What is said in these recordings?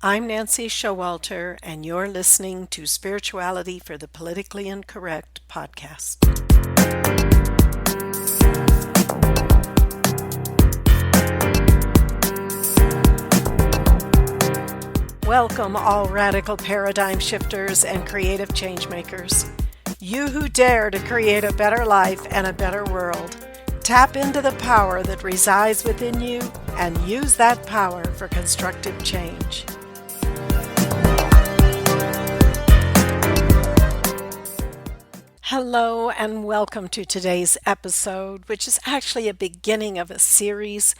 I'm Nancy Showalter, and you're listening to Spirituality for the Politically Incorrect podcast. Welcome, all radical paradigm shifters and creative change makers. You who dare to create a better life and a better world. Tap into the power that resides within you and use that power for constructive change. Hello and welcome to today's episode, which is actually a beginning of a series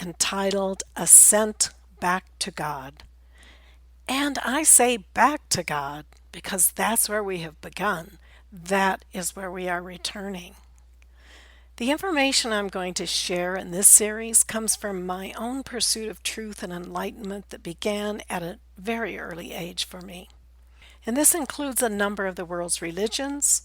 entitled Ascent Back to God. And I say back to God because that's where we have begun. That is where we are returning. The information I'm going to share in this series comes from my own pursuit of truth and enlightenment that began at a very early age for me. And this includes a number of the world's religions,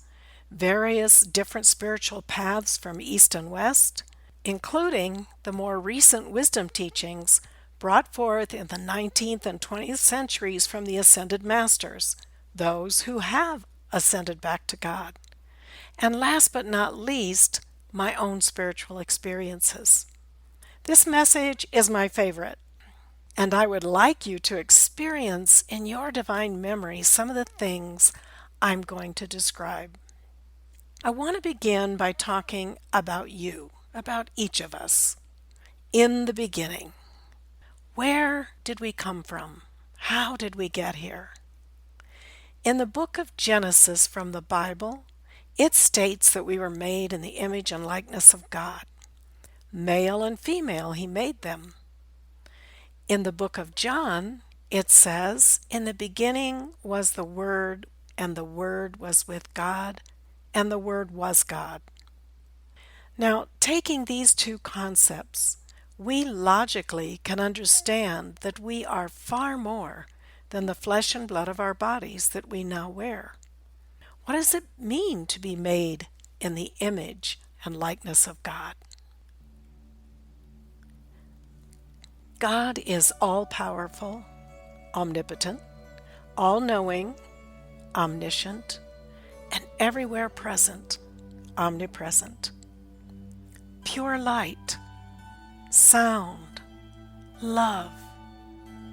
various different spiritual paths from East and West, including the more recent wisdom teachings brought forth in the 19th and 20th centuries from the Ascended Masters, those who have ascended back to God. And last but not least, my own spiritual experiences. This message is my favorite, and I would like you to experience in your divine memory some of the things I'm going to describe. I want to begin by talking about you, about each of us. In the beginning, where did we come from? How did we get here? In the book of Genesis from the Bible, it states that we were made in the image and likeness of God. Male and female, He made them. In the book of John, it says, "In the beginning was the Word, and the Word was with God, and the Word was God." Now, taking these two concepts, we logically can understand that we are far more than the flesh and blood of our bodies that we now wear. What does it mean to be made in the image and likeness of God? God is all-powerful, omnipotent, all-knowing, omniscient, and everywhere present, omnipresent. Pure light, sound, love,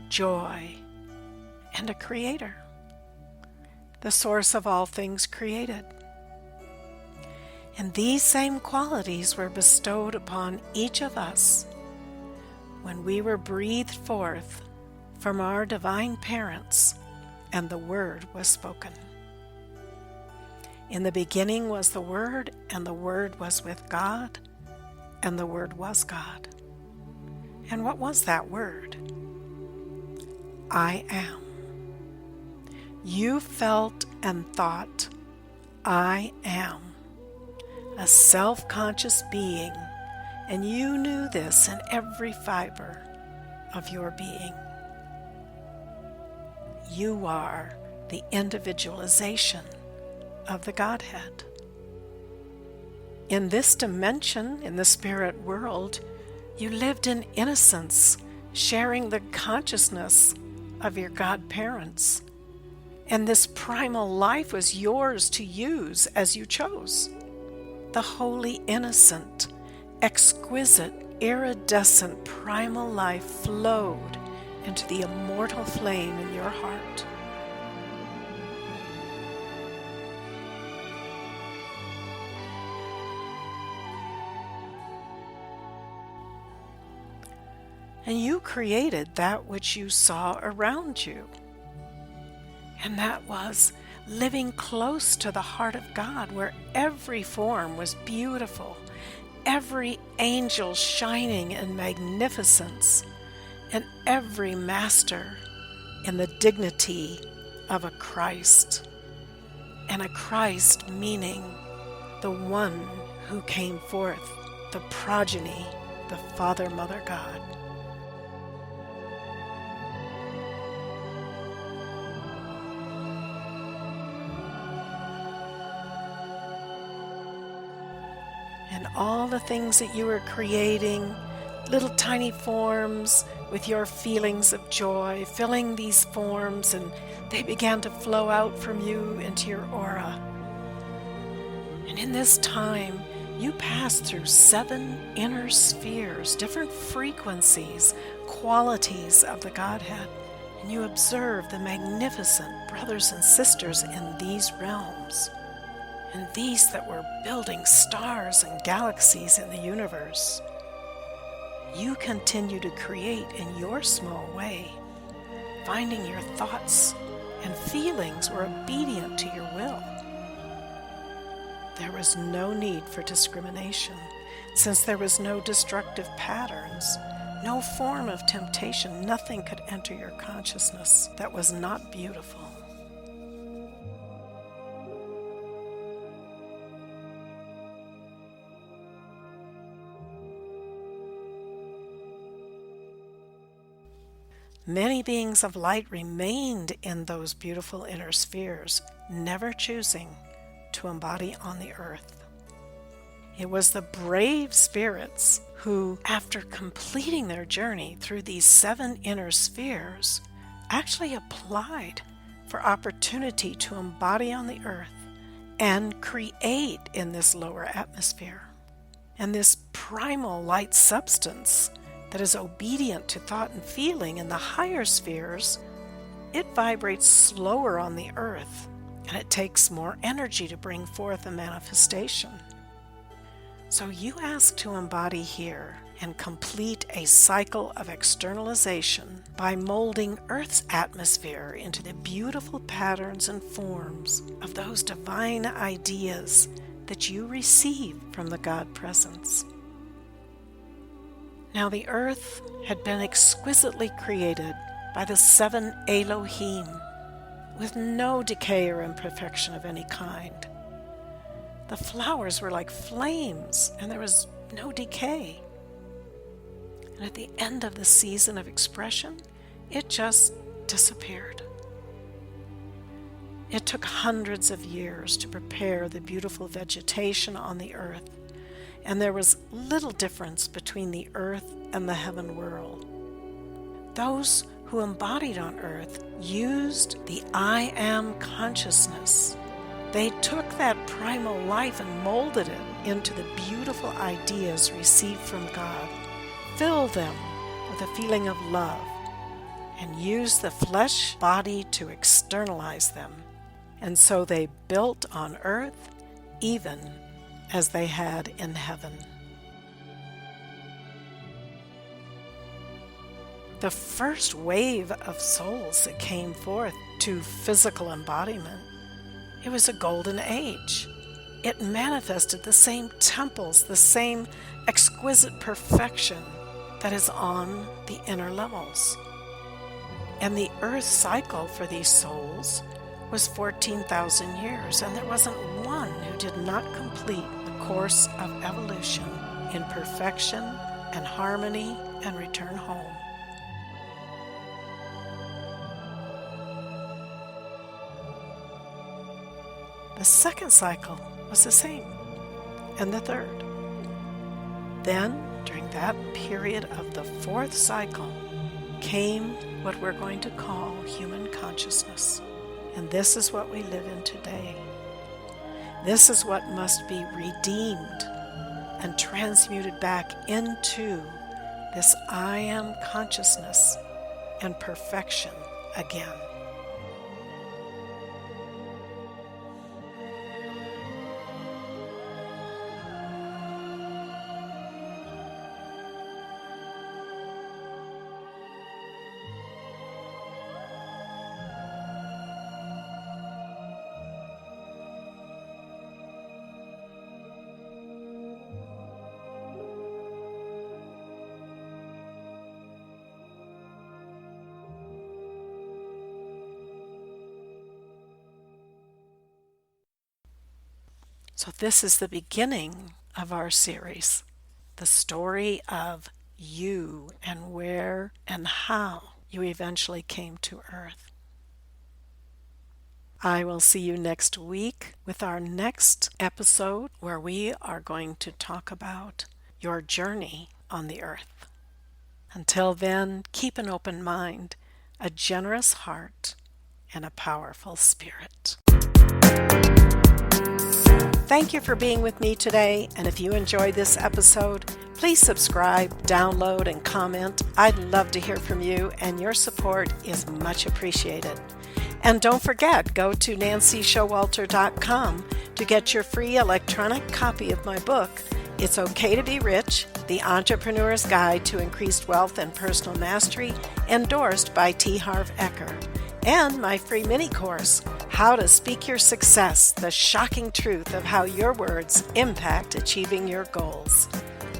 joy, and a creator, the source of all things created. And these same qualities were bestowed upon each of us when we were breathed forth from our divine parents and the Word was spoken. In the beginning was the Word, and the Word was with God, and the Word was God. And what was that Word? I am. You felt and thought, I am, a self-conscious being, and you knew this in every fiber of your being. You are the individualization of the Godhead. In this dimension, in the spirit world, you lived in innocence, sharing the consciousness of your godparents. And this primal life was yours to use as you chose. The wholly innocent, exquisite, iridescent primal life flowed into the immortal flame in your heart. And you created that which you saw around you. And that was living close to the heart of God, where every form was beautiful, every angel shining in magnificence, and every master in the dignity of a Christ. And a Christ meaning the one who came forth, the progeny, the Father, Mother, God. And all the things that you were creating, little tiny forms, with your feelings of joy filling these forms, and they began to flow out from you into your aura. And in this time, you pass through 7 inner spheres, different frequencies, qualities of the Godhead, and you observe the magnificent brothers and sisters in these realms, and these that were building stars and galaxies in the universe. You continue to create in your small way, finding your thoughts and feelings were obedient to your will. There was no need for discrimination, since there was no destructive patterns, no form of temptation. Nothing could enter your consciousness that was not beautiful. Many beings of light remained in those beautiful inner spheres, never choosing to embody on the earth. It was the brave spirits who, after completing their journey through these 7 inner spheres, actually applied for opportunity to embody on the earth and create in this lower atmosphere. And this primal light substance that is obedient to thought and feeling in the higher spheres, it vibrates slower on the earth, and it takes more energy to bring forth a manifestation. So you ask to embody here and complete a cycle of externalization by molding Earth's atmosphere into the beautiful patterns and forms of those divine ideas that you receive from the God Presence. Now the earth had been exquisitely created by the 7 Elohim, with no decay or imperfection of any kind. The flowers were like flames, and there was no decay. And at the end of the season of expression, it just disappeared. It took hundreds of years to prepare the beautiful vegetation on the earth, and there was little difference between the earth and the heaven world. Those who embodied on earth used the I Am consciousness. They took that primal life and molded it into the beautiful ideas received from God, filled them with a feeling of love, and used the flesh body to externalize them. And so they built on earth even as they had in heaven. The first wave of souls that came forth to physical embodiment, it was a golden age. It manifested the same temples, the same exquisite perfection that is on the inner levels. And the earth cycle for these souls was 14,000 years, and there wasn't one who did not complete the course of evolution in perfection and harmony and return home. The second cycle was the same, and the third. Then, during that period of the fourth cycle, came what we're going to call human consciousness. And this is what we live in today. This is what must be redeemed and transmuted back into this I Am consciousness and perfection again. So this is the beginning of our series, the story of you and where and how you eventually came to Earth. I will see you next week with our next episode, where we are going to talk about your journey on the earth. Until then, keep an open mind, a generous heart, and a powerful spirit. Thank you for being with me today, and if you enjoyed this episode, please subscribe, download, and comment. I'd love to hear from you, and your support is much appreciated. And don't forget, go to nancyshowalter.com to get your free electronic copy of my book, It's Okay to Be Rich, The Entrepreneur's Guide to Increased Wealth and Personal Mastery, endorsed by T. Harv Eker, and my free mini course, How to Speak Your Success, the shocking truth of how your words impact achieving your goals.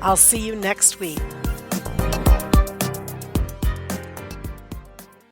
I'll see you next week.